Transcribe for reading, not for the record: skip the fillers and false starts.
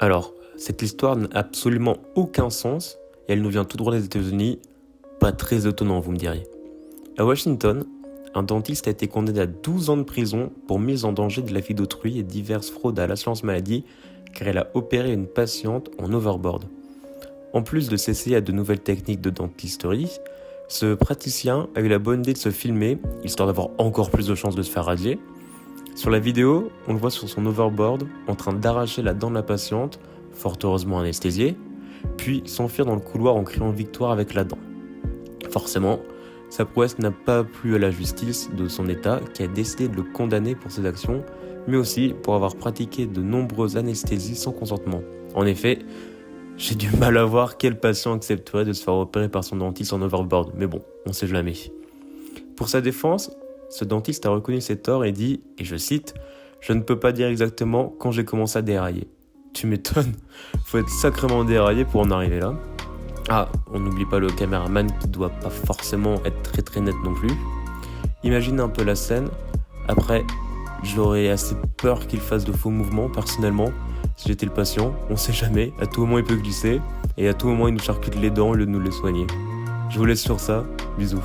Alors, cette histoire n'a absolument aucun sens et elle nous vient tout droit des États-Unis. Pas très étonnant, vous me diriez. À Washington, un dentiste a été condamné à 12 ans de prison pour mise en danger de la vie d'autrui et diverses fraudes à l'assurance maladie car elle a opéré une patiente en overboard. En plus de s'essayer à de nouvelles techniques de dentisterie, ce praticien a eu la bonne idée de se filmer, histoire d'avoir encore plus de chances de se faire radier. Sur la vidéo, on le voit sur son overboard en train d'arracher la dent de la patiente, fort heureusement anesthésiée, puis s'enfuir dans le couloir en criant victoire avec la dent. Forcément, sa prouesse n'a pas plu à la justice de son état qui a décidé de le condamner pour ses actions, mais aussi pour avoir pratiqué de nombreuses anesthésies sans consentement. En effet, j'ai du mal à voir quel patient accepterait de se faire opérer par son dentiste en overboard, mais bon, on sait jamais. Pour sa défense, ce dentiste a reconnu ses torts et dit, et je cite, « Je ne peux pas dire exactement quand j'ai commencé à dérailler. » Tu m'étonnes, faut être sacrément déraillé pour en arriver là. Ah, on n'oublie pas le caméraman qui doit pas forcément être très très net non plus. Imagine un peu la scène. Après, j'aurais assez peur qu'il fasse de faux mouvements personnellement. Si j'étais le patient, on sait jamais, à tout moment il peut glisser, et à tout moment il nous charcute les dents au lieu de nous les soigner. Je vous laisse sur ça, bisous.